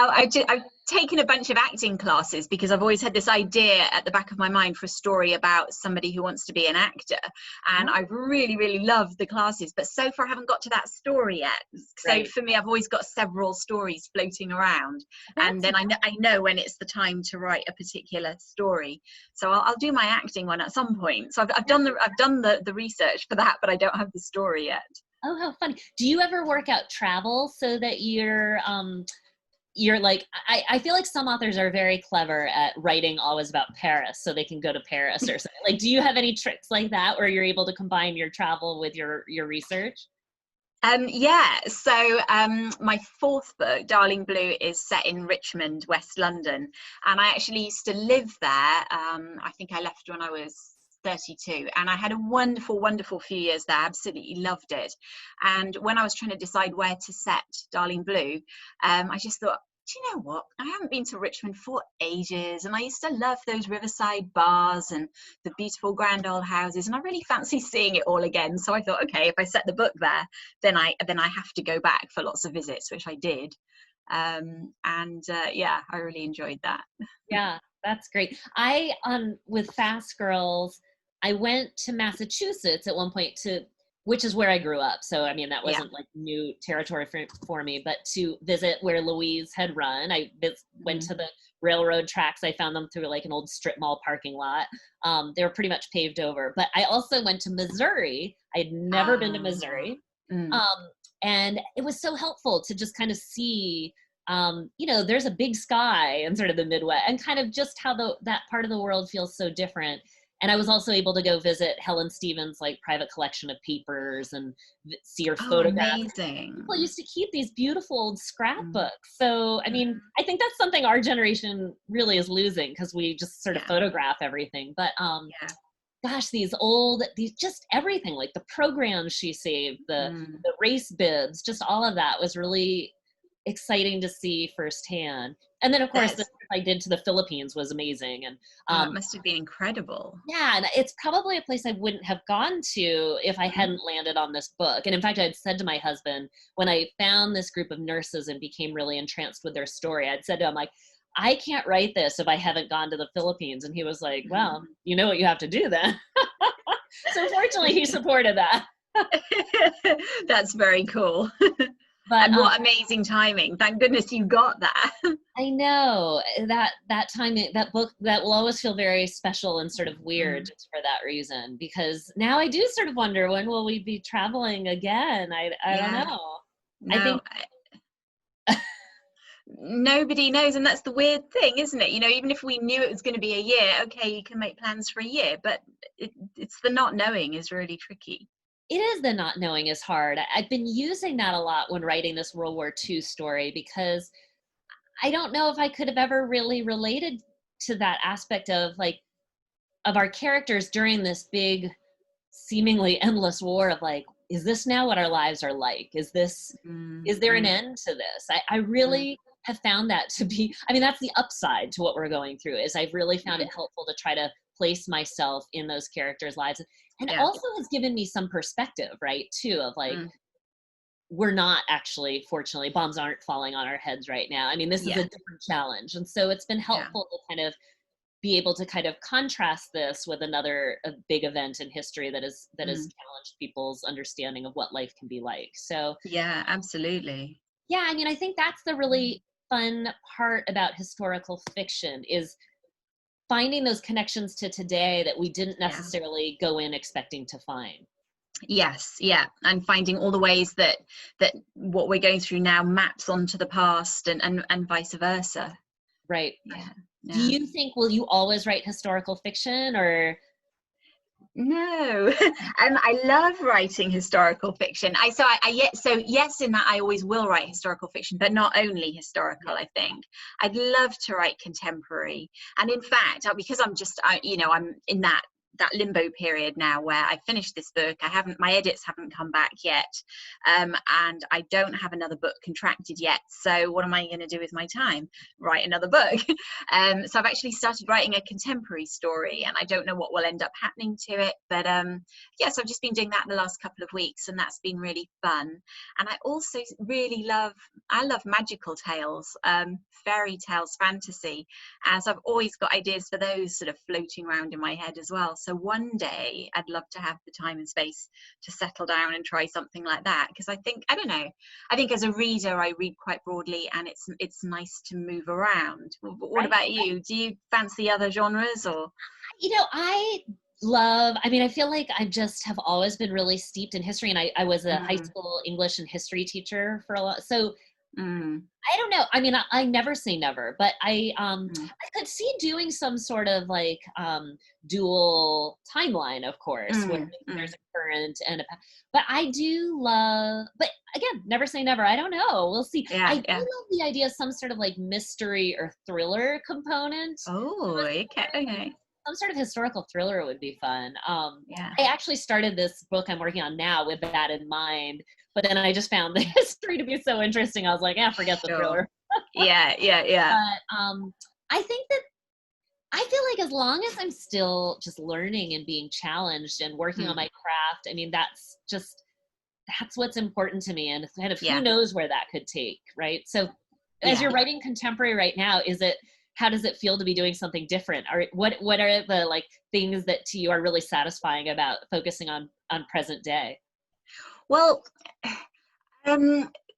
I've taken a bunch of acting classes because I've always had this idea at the back of my mind for a story about somebody who wants to be an actor. And I've really, really loved the classes, but so far I haven't got to that story yet. So for me, I've always got several stories floating around. And then I know when it's the time to write a particular story. So I'll do my acting one at some point. So I've done the research for that, but I don't have the story yet. Oh, how funny. Do you ever work out travel so that you're like, I feel like some authors are very clever at writing always about Paris so they can go to Paris or something. Like, do you have any tricks like that where you're able to combine your travel with your research? So my fourth book, Darling Blue, is set in Richmond, West London. And I actually used to live there. I think I left when I was 32, and I had a wonderful, wonderful few years there. Absolutely loved it. And when I was trying to decide where to set Darling Blue, I just thought, do you know what? I haven't been to Richmond for ages, and I used to love those riverside bars and the beautiful grand old houses, and I really fancy seeing it all again. So I thought, okay, if I set the book there, then I have to go back for lots of visits, which I did. I really enjoyed that. Yeah, that's great. With Fast Girls, I went to Massachusetts at one point which is where I grew up. So, I mean, that wasn't like new territory for me, but to visit where Louise had run. I went to the railroad tracks. I found them through like an old strip mall parking lot. They were pretty much paved over, but I also went to Missouri. I had never been to Missouri. And it was so helpful to just kind of see you know, there's a big sky in sort of the Midwest, and kind of just how that part of the world feels so different. And I was also able to go visit Helen Stevens' like private collection of papers and see her photographs. Amazing. People used to keep these beautiful old scrapbooks. So, I mean, I think that's something our generation really is losing, because we just sort of photograph everything. But gosh, these just everything, like the programs she saved, the race bibs, just all of that was really exciting to see firsthand. And then of course the trip I did to the Philippines was amazing. And it must have been incredible. Yeah, and it's probably a place I wouldn't have gone to if I hadn't landed on this book. And in fact, I'd said to my husband, when I found this group of nurses and became really entranced with their story, I'd said to him, like, I can't write this if I haven't gone to the Philippines. And he was like, well, you know what you have to do then. So fortunately, he supported that. That's very cool. But, and what amazing timing. Thank goodness you got that. I know that timing, that book, that will always feel very special and sort of weird just for that reason, because now I do sort of wonder, when will we be traveling again? I don't know. No, I think nobody knows. And that's the weird thing, isn't it? You know, even if we knew it was going to be a year, okay, you can make plans for a year, but it's the not knowing is really tricky. It is, the not knowing is hard. I've been using that a lot when writing this World War II story, because I don't know if I could have ever really related to that aspect of our characters during this big, seemingly endless war of like, is this now what our lives are like? Is there an end to this? I really have found that to be, I mean, that's the upside to what we're going through, is I've really found it helpful to try to place myself in those characters' lives. And it also has given me some perspective, right, too, of like, we're not actually, fortunately, bombs aren't falling on our heads right now. I mean, this is a different challenge. And so it's been helpful to kind of be able to kind of contrast this with a big event in history that has challenged people's understanding of what life can be like. So yeah, absolutely. Yeah, I mean, I think that's the really fun part about historical fiction, is finding those connections to today that we didn't necessarily go in expecting to find. Yes, yeah, and finding all the ways that what we're going through now maps onto the past, and vice versa. Right. Yeah. Do you think, will you always write historical fiction, or? No, I love writing historical fiction. Yes, in that I always will write historical fiction, but not only historical. I think I'd love to write contemporary, and in fact, because I'm in that limbo period now where I finished this book. My edits haven't come back yet, and I don't have another book contracted yet. So what am I going to do with my time? Write another book. So I've actually started writing a contemporary story, and I don't know what will end up happening to it. But so I've just been doing that in the last couple of weeks, and that's been really fun. And I also really love magical tales, fairy tales, fantasy, and so I've always got ideas for those sort of floating around in my head as well. So one day I'd love to have the time and space to settle down and try something like that, because I think as a reader I read quite broadly, and it's nice to move around. What about you? Do you fancy other genres? Or I feel like I just have always been really steeped in history, and I was a high school English and history teacher for a lot, so I don't know. I mean, I never say never, but I could see doing some sort of like dual timeline, of course, where there's a current and but I do love, but again, never say never. I don't know. We'll see. I do love the idea of some sort of like mystery or thriller component. Oh, okay. Some sort of historical thriller would be fun. I actually started this book I'm working on now with that in mind, but then I just found the history to be so interesting. I was like, forget the thriller. Yeah. But I think that I feel like as long as I'm still just learning and being challenged and working on my craft, I mean, that's what's important to me. And kind of who knows where that could take, right? So as you're writing contemporary right now, how does it feel to be doing something different? Or what are the like things that to you are really satisfying about focusing on present day? Well,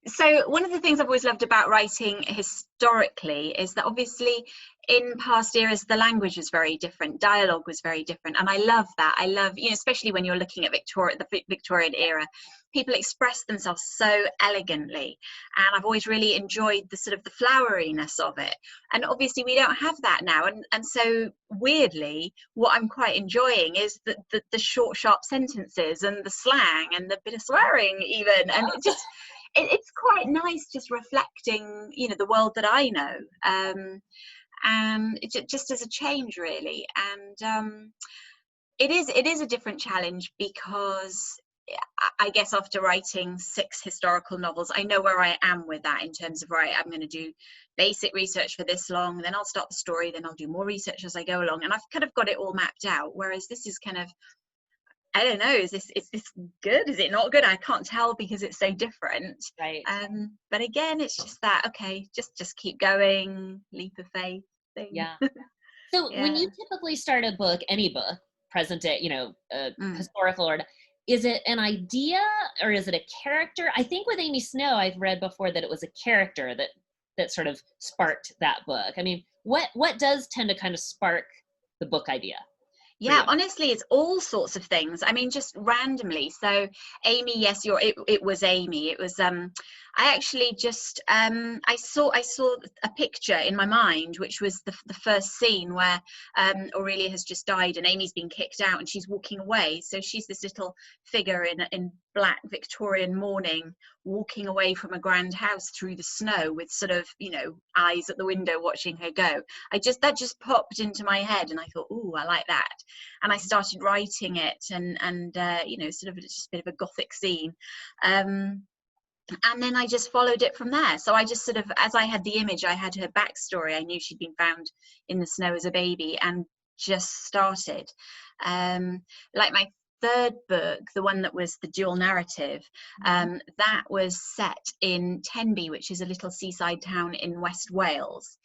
So one of the things I've always loved about writing historically is that obviously in past eras the language was very different, dialogue was very different, and I love that. I love, you know, especially when you're looking at the Victorian era, people express themselves so elegantly, and I've always really enjoyed the sort of the floweriness of it. And obviously we don't have that now, and so weirdly what I'm quite enjoying is the short sharp sentences and the slang and the bit of swearing even, and it just it's quite nice just reflecting, you know, the world that I know, and it just as a change really. And it is a different challenge because I guess after writing 6 historical novels, I know where I am with that in terms of, right, I'm going to do basic research for this long, then I'll start the story, then I'll do more research as I go along, and I've kind of got it all mapped out. Whereas this is kind of, I don't know, is this good? Is it not good? I can't tell because it's so different. Right. But again, it's just that, okay, just keep going, leap of faith thing. Yeah. So when you typically start a book, any book, present day, you know, historical, or is it an idea or is it a character? I think with Amy Snow, I've read before that it was a character that sort of sparked that book. I mean, what does tend to kind of spark the book idea? Yeah, honestly, it's all sorts of things. I mean, just randomly. So Amy, yes, it was Amy. It was I actually just I saw a picture in my mind, which was the first scene where Aurelia has just died and Amy's been kicked out and she's walking away. So she's this little figure in black Victorian mourning, walking away from a grand house through the snow with sort of, you know, eyes at the window watching her go. That just popped into my head and I thought, ooh, I like that. And I started writing it, and you know, sort of just a bit of a gothic scene. And then I just followed it from there. So I just sort of, as I had the image, I had her backstory. I knew she'd been found in the snow as a baby, and just started. Like my third book, the one that was the dual narrative, that was set in Tenby, which is a little seaside town in West Wales.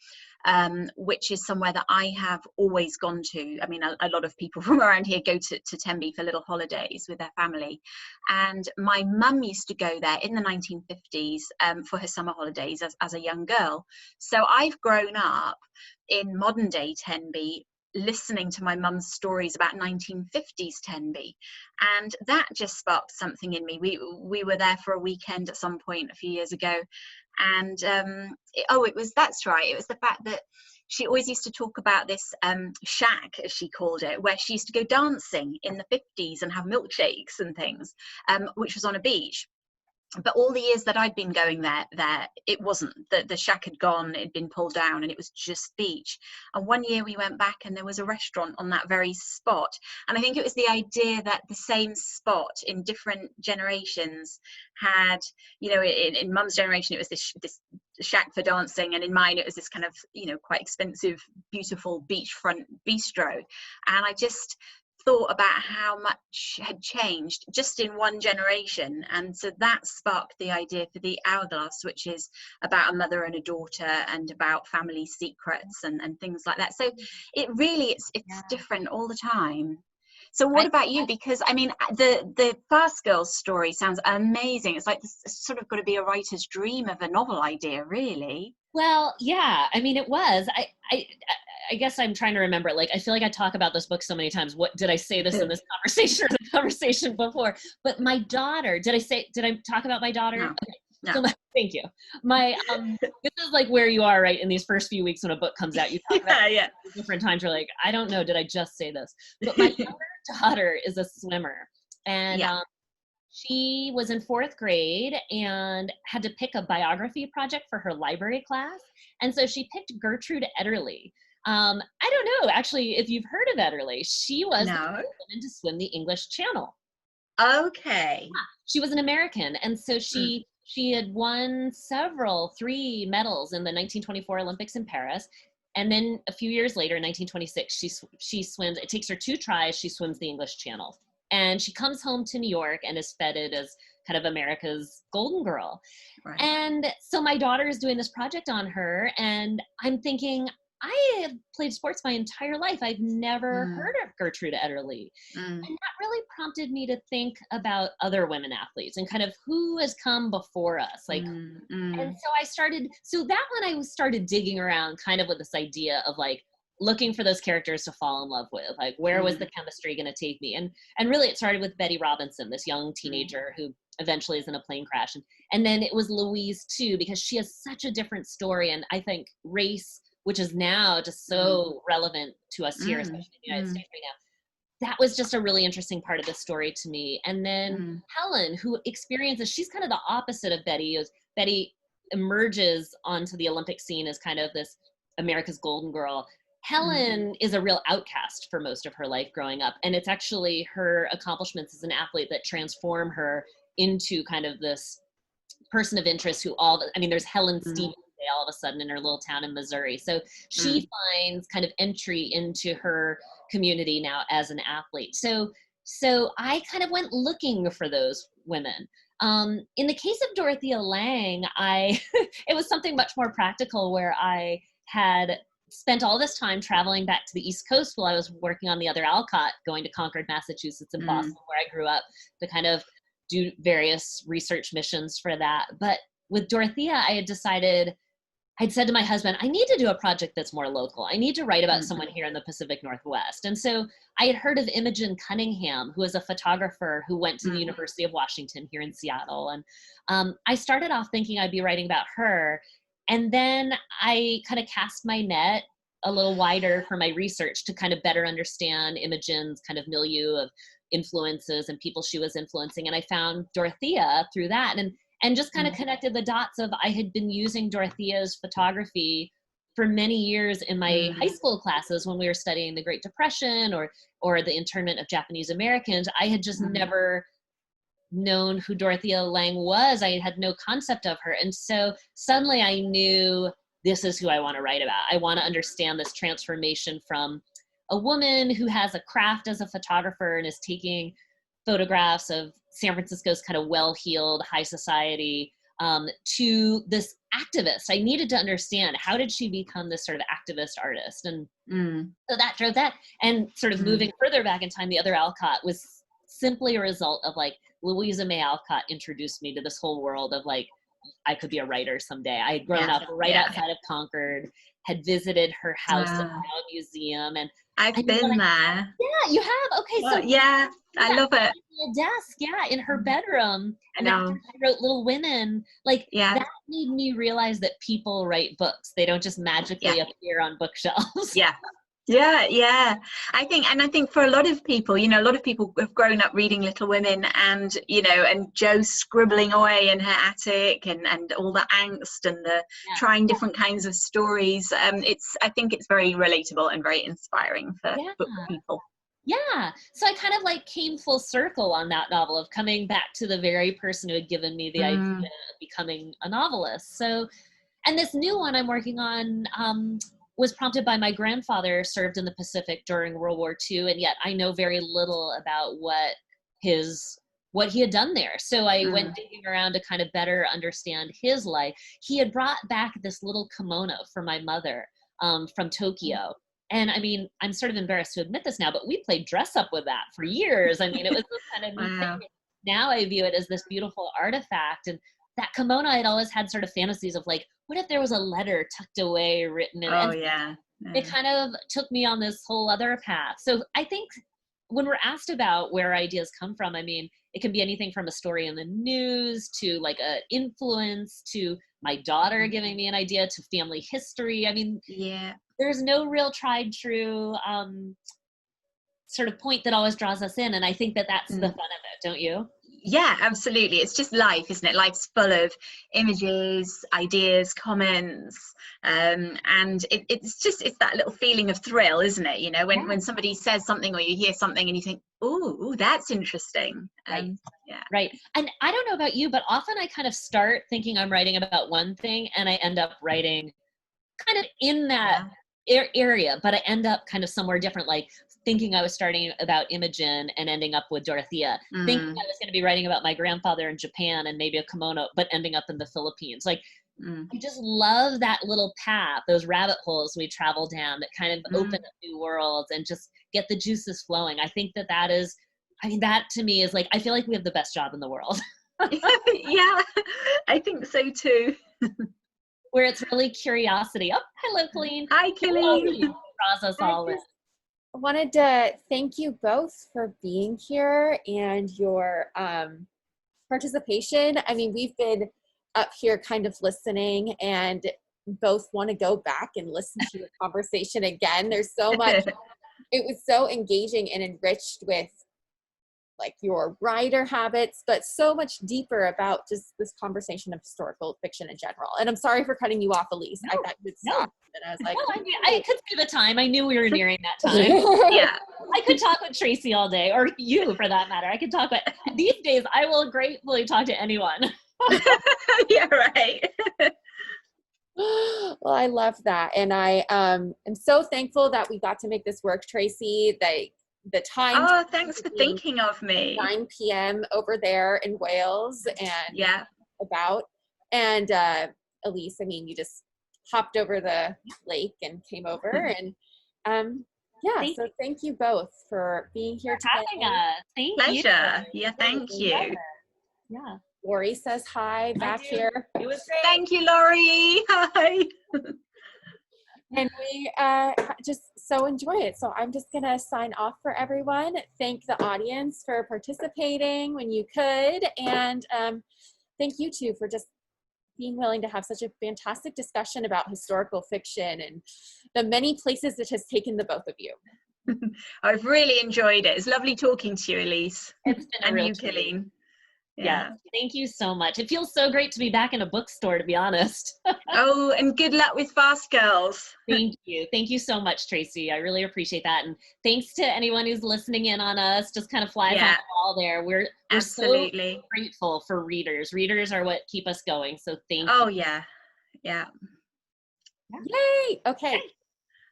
Which is somewhere that I have always gone to. I mean, a lot of people from around here go to Tenby for little holidays with their family. And my mum used to go there in the 1950s for her summer holidays as a young girl. So I've grown up in modern day Tenby, listening to my mum's stories about 1950s Tenby, and that just sparked something in me. We were there for a weekend at some point a few years ago, and that's right, it was the fact that she always used to talk about this shack, as she called it, where she used to go dancing in the 50s and have milkshakes and things, which was on a beach. But all the years that I'd been going there, it wasn't. The shack had gone, it had been pulled down, and it was just beach. And one year we went back and there was a restaurant on that very spot. And I think it was the idea that the same spot in different generations had, you know, in Mum's generation it was this shack for dancing, and in mine it was this kind of, you know, quite expensive, beautiful beachfront bistro. And I just thought about how much had changed just in one generation, and so that sparked the idea for the Hourglass, which is about a mother and a daughter and about family secrets and things like that. So it really it's different all the time. So what about you? Because I mean, the Fast Girls story sounds amazing. It's like this sort of got to be a writer's dream of a novel idea, really. Well, yeah, I mean, it was. I guess I'm trying to remember. Like, I feel like I talk about this book so many times. What did I say this in this conversation or the conversation before? But my daughter, did I talk about my daughter? No. Okay. No. So thank you. My this is like where you are, right? In these first few weeks when a book comes out, you talk about different times. You're like, I don't know, did I just say this? But my younger daughter is a swimmer, and she was in 4th grade and had to pick a biography project for her library class, and so she picked Gertrude Ederle. I don't know, actually, if you've heard of Ederle. She was the first woman to swim the English Channel. Okay. Yeah, she was an American, and so she had won 3 medals in the 1924 Olympics in Paris, and then a few years later, in 1926, she swims. It takes her 2 tries. She swims the English Channel, and she comes home to New York and is feted as kind of America's golden girl. Right. And so my daughter is doing this project on her, and I'm thinking, I had played sports my entire life. I've never heard of Gertrude Ederle. And that really prompted me to think about other women athletes and kind of who has come before us. Like, and so that one I started digging around kind of with this idea of like looking for those characters to fall in love with. Like, where was the chemistry going to take me? And really it started with Betty Robinson, this young teenager who eventually is in a plane crash. And then it was Louise too, because she has such a different story. And I think race, which is now just so relevant to us here, especially in the United States right now, that was just a really interesting part of the story to me. And then Helen, who experiences, she's kind of the opposite of Betty. Betty emerges onto the Olympic scene as kind of this America's golden girl. Helen is a real outcast for most of her life growing up. And it's actually her accomplishments as an athlete that transform her into kind of this person of interest who there's Helen Stevens all of a sudden in her little town in Missouri. So she finds kind of entry into her community now as an athlete. So I kind of went looking for those women. In the case of Dorothea Lange, it was something much more practical, where I had spent all this time traveling back to the East Coast while I was working on the Other Alcott, going to Concord, Massachusetts and Boston, where I grew up, to kind of do various research missions for that. But with Dorothea, I'd said to my husband, I need to do a project that's more local. I need to write about someone here in the Pacific Northwest. And so I had heard of Imogen Cunningham, who is a photographer who went to the University of Washington here in Seattle. And I started off thinking I'd be writing about her. And then I kind of cast my net a little wider for my research to kind of better understand Imogen's kind of milieu of influences and people she was influencing. And I found Dorothea through that. And just kind of connected the dots of, I had been using Dorothea's photography for many years in my high school classes when we were studying the Great Depression or the internment of Japanese Americans. I had just never known who Dorothea Lange was. I had no concept of her. And so suddenly I knew, this is who I want to write about. I want to understand this transformation from a woman who has a craft as a photographer and is taking photographs of San Francisco's kind of well-heeled high society to this activist. I needed to understand, how did she become this sort of activist artist? And so that drove that. And sort of moving further back in time, the Other Alcott was simply a result of like, Louisa May Alcott introduced me to this whole world of like, I could be a writer someday. I had grown up right outside of Concord, had visited her house at the Museum, and I've been there. Yeah, you have? Okay, so yeah, I love it. Desk, in her bedroom. And after I wrote Little Women, like that made me realize that people write books. They don't just magically appear on bookshelves. Yeah. I think for a lot of people, a lot of people have grown up reading Little Women and, and Jo scribbling away in her attic and all the angst and the trying different kinds of stories. I think it's very relatable and very inspiring for book people. Yeah. So I kind of like came full circle on that novel of coming back to the very person who had given me the idea of becoming a novelist. So, and this new one I'm working on, was prompted by my grandfather served in the Pacific during World War II, and yet I know very little about what he had done there. So I went digging around to kind of better understand his life. He had brought back this little kimono for my mother from Tokyo. And I mean, I'm sort of embarrassed to admit this now, but we played dress up with that for years. I mean, it was this kind of neat thing. Now I view it as this beautiful artifact. And that kimono, I'd always had sort of fantasies of like, what if there was a letter tucked away, written in it? It kind of took me on this whole other path. So I think when we're asked about where ideas come from, I mean, it can be anything from a story in the news to like a influence to my daughter giving me an idea to family history. I mean, there's no real tried true sort of point that always draws us in. And I think that that's the fun of it, don't you? Yeah, absolutely. It's just life, isn't it? Life's full of images, ideas, comments, and it's that little feeling of thrill, isn't it? When somebody says something or you hear something and you think, oh, that's interesting. Right. And I don't know about you, but often I kind of start thinking I'm writing about one thing and I end up writing kind of in that area, but I end up kind of somewhere different, like thinking I was starting about Imogen and ending up with Dorothea, thinking I was going to be writing about my grandfather in Japan and maybe a kimono, but ending up in the Philippines. Like I just love that little path, those rabbit holes we travel down that kind of open up new worlds and just get the juices flowing. I think that is, I mean, that to me is like, I feel like we have the best job in the world. Yeah, I think so too. Where it's really curiosity. Oh, hello, Colleen. Hi, Colleen. Draws us all in. I wanted to thank you both for being here and your participation. I mean, we've been up here kind of listening and both want to go back and listen to the conversation again. There's so much, it was so engaging and enriched with like your writer habits, but so much deeper about just this conversation of historical fiction in general. And I'm sorry for cutting you off, Elise. I thought you would stop. And I was like, I could see the time. I knew we were nearing that time. Yeah. I could talk with Tracy all day, or you for that matter. I could talk, but these days I will gratefully talk to anyone. Yeah, right. Well, I love that. And I am so thankful that we got to make this work, Tracy. The time. Oh, thanks for thinking of me. 9 p.m. over there in Wales and And Elise, I mean, you just hopped over the lake and came over and so thank you both for being here today. Having us. Pleasure. Yeah, thank you. Yeah. Lori says hi back here. It was great. Thank you, Lori. Hi. And we just so enjoy it. So I'm just going to sign off for everyone. Thank the audience for participating when you could. And thank you two for just being willing to have such a fantastic discussion about historical fiction and the many places it has taken the both of you. I've really enjoyed it. It's lovely talking to you, Elise. It's been a real treat. Colleen. Yeah. Thank you so much. It feels so great to be back in a bookstore, to be honest. Oh, and good luck with Fast Girls. Thank you. Thank you so much, Tracy. I really appreciate that. And thanks to anyone who's listening in on us, just kind of flies on the wall there. We're absolutely so grateful for readers. Readers are what keep us going. So thank you. Oh, yeah. Yeah. Yay. Okay.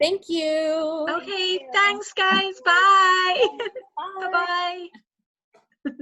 Thank you. Okay. Thanks, guys. Bye. Bye. Bye-bye.